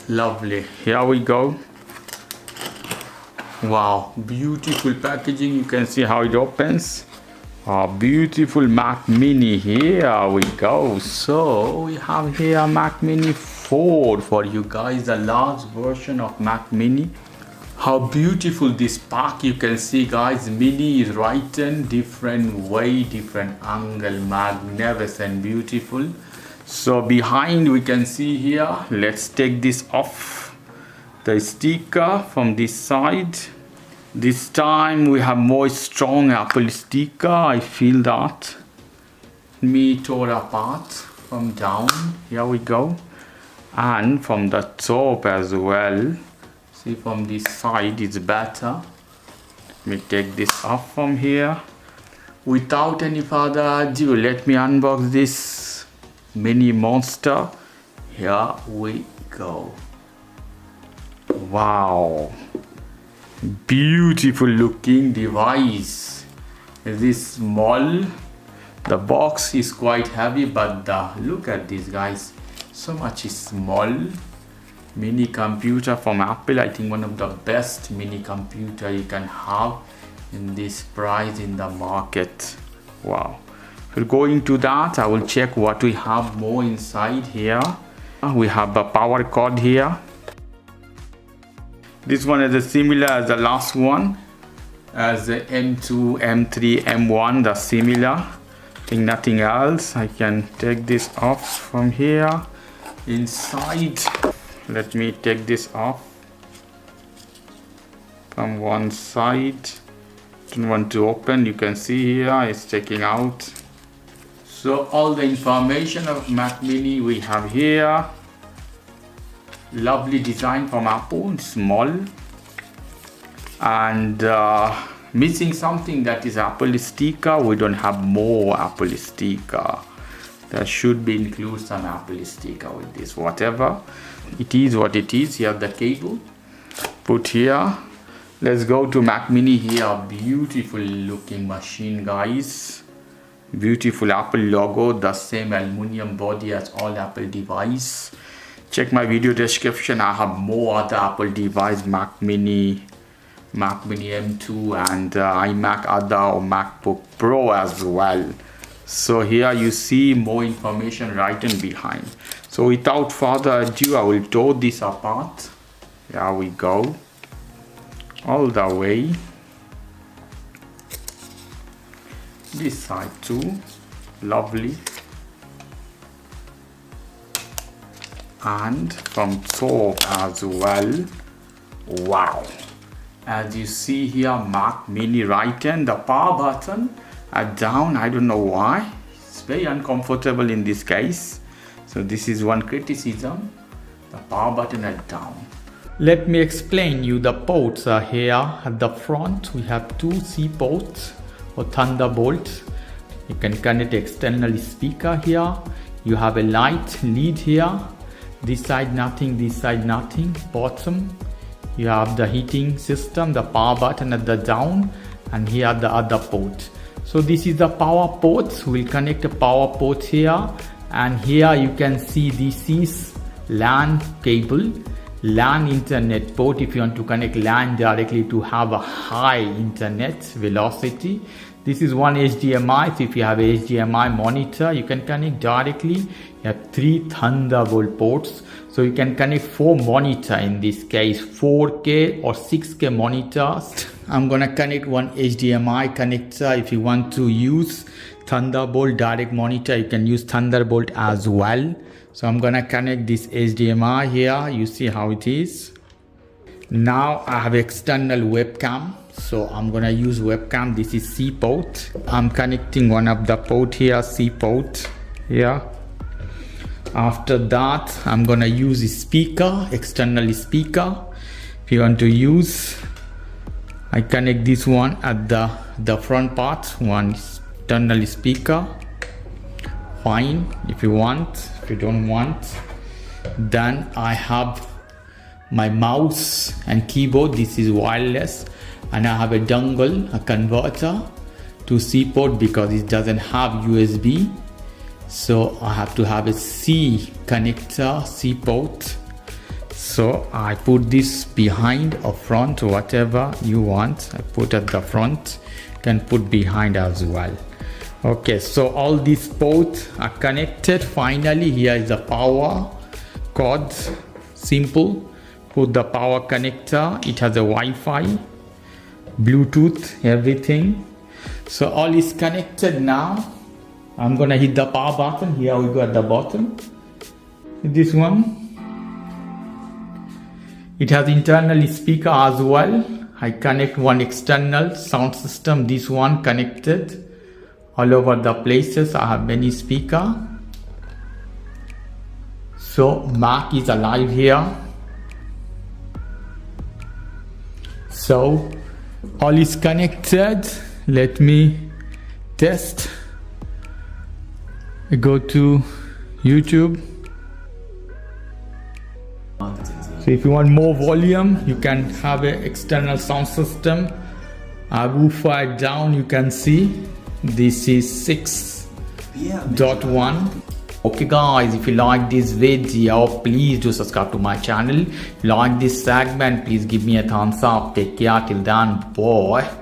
Lovely. Here we go. Wow, beautiful packaging. You can see how it opens. Beautiful Mac Mini. Here we go. So we have here Mac Mini 4 for you guys, the last version of Mac Mini. How beautiful this pack. You can see guys, Mini is written different way, different angle, magnificent, beautiful. So behind we can see here, let's take this off, the sticker from this side. This time we have more strong Apple sticker. I feel that. Me tore apart from down. Here we go. And from the top as well. See, from this side it's better. Let me take this off from here. Without any further ado, let me unbox this mini monster. Here we go. Wow. Beautiful looking device. This small, the box is quite heavy, but look at this guys, so much small. Mini computer from Apple. I think one of the best mini computer you can have in this price in the market. Wow. We'll go into that. I will check what we have more inside here. We have a power cord here. This one is similar as the last one, as the M2, M3, M1, the similar. I think nothing else. I can take this off from here. Inside, let me take this off from one side. Don't want to open. You can see here it's taking out. So all the information of Mac Mini we have here. Lovely design from Apple, small, and missing something, that is Apple sticker. We don't have more Apple sticker. There should be include some Apple sticker with this. Whatever it is, what it is. Here the cable put here. Let's go to Mac Mini here. Beautiful looking machine guys. Beautiful Apple logo, the same aluminum body as all Apple device. Check my video description. I have more other Apple device, Mac Mini M2, and iMac other or MacBook Pro as well. So here you see more information written behind. So without further ado, I will tear this apart. Here we go. All the way. This side too. Lovely. And from top as well. Wow. As you see here, Mac Mini written. The power button are down. I don't know why. It's very uncomfortable in this case. So this is one criticism. The power button are down. Let me explain you. The ports are here at the front. We have two C ports or Thunderbolt. You can connect external speaker here. You have a light lead here. This side nothing, this side nothing. Bottom you have the heating system, the power button at the down, and here the other port. So this is the power ports. We'll connect the power port here, and here you can see this is LAN cable, LAN internet port if you want to connect LAN directly to have a high internet velocity. This is one HDMI. So if you have a HDMI monitor, you can connect directly. You have 3 Thunderbolt ports. So you can connect 4 monitor in this case, 4K or 6K monitors. I'm gonna connect one HDMI connector. If you want to use Thunderbolt direct monitor, you can use Thunderbolt as well. So I'm gonna connect this HDMI here. You see how it is. Now I have external webcam. So I'm gonna use webcam. This is C port. I'm connecting one of the port here, C port here. After that, I'm gonna use a speaker, external speaker. If you want to use, I connect this one at the front part, one external speaker. Fine, if you want. If you don't want, then I have my mouse and keyboard. This is wireless. And I have a dongle, a converter to C port because it doesn't have USB. So I have to have a C connector, C port. So I put this behind or front, whatever you want. I put at the front, can put behind as well. Okay, so all these ports are connected. Finally, here is the power cord. Simple. Put the power connector. It has a Wi-Fi, Bluetooth, everything. So all is connected now. I'm gonna hit the power button. Here we go at the bottom. This one. It has internal speaker as well. I connect one external sound system. This one connected all over the places. I have many speaker. So Mac is alive here. So all is connected. Let me test. I go to YouTube. So if you want more volume, you can have an external sound system. I woofer it down, you can see this is 6.1. Okay guys, if you like this video, please do subscribe to my channel. If you like this segment, please give me a thumbs up. Take care till then, bye.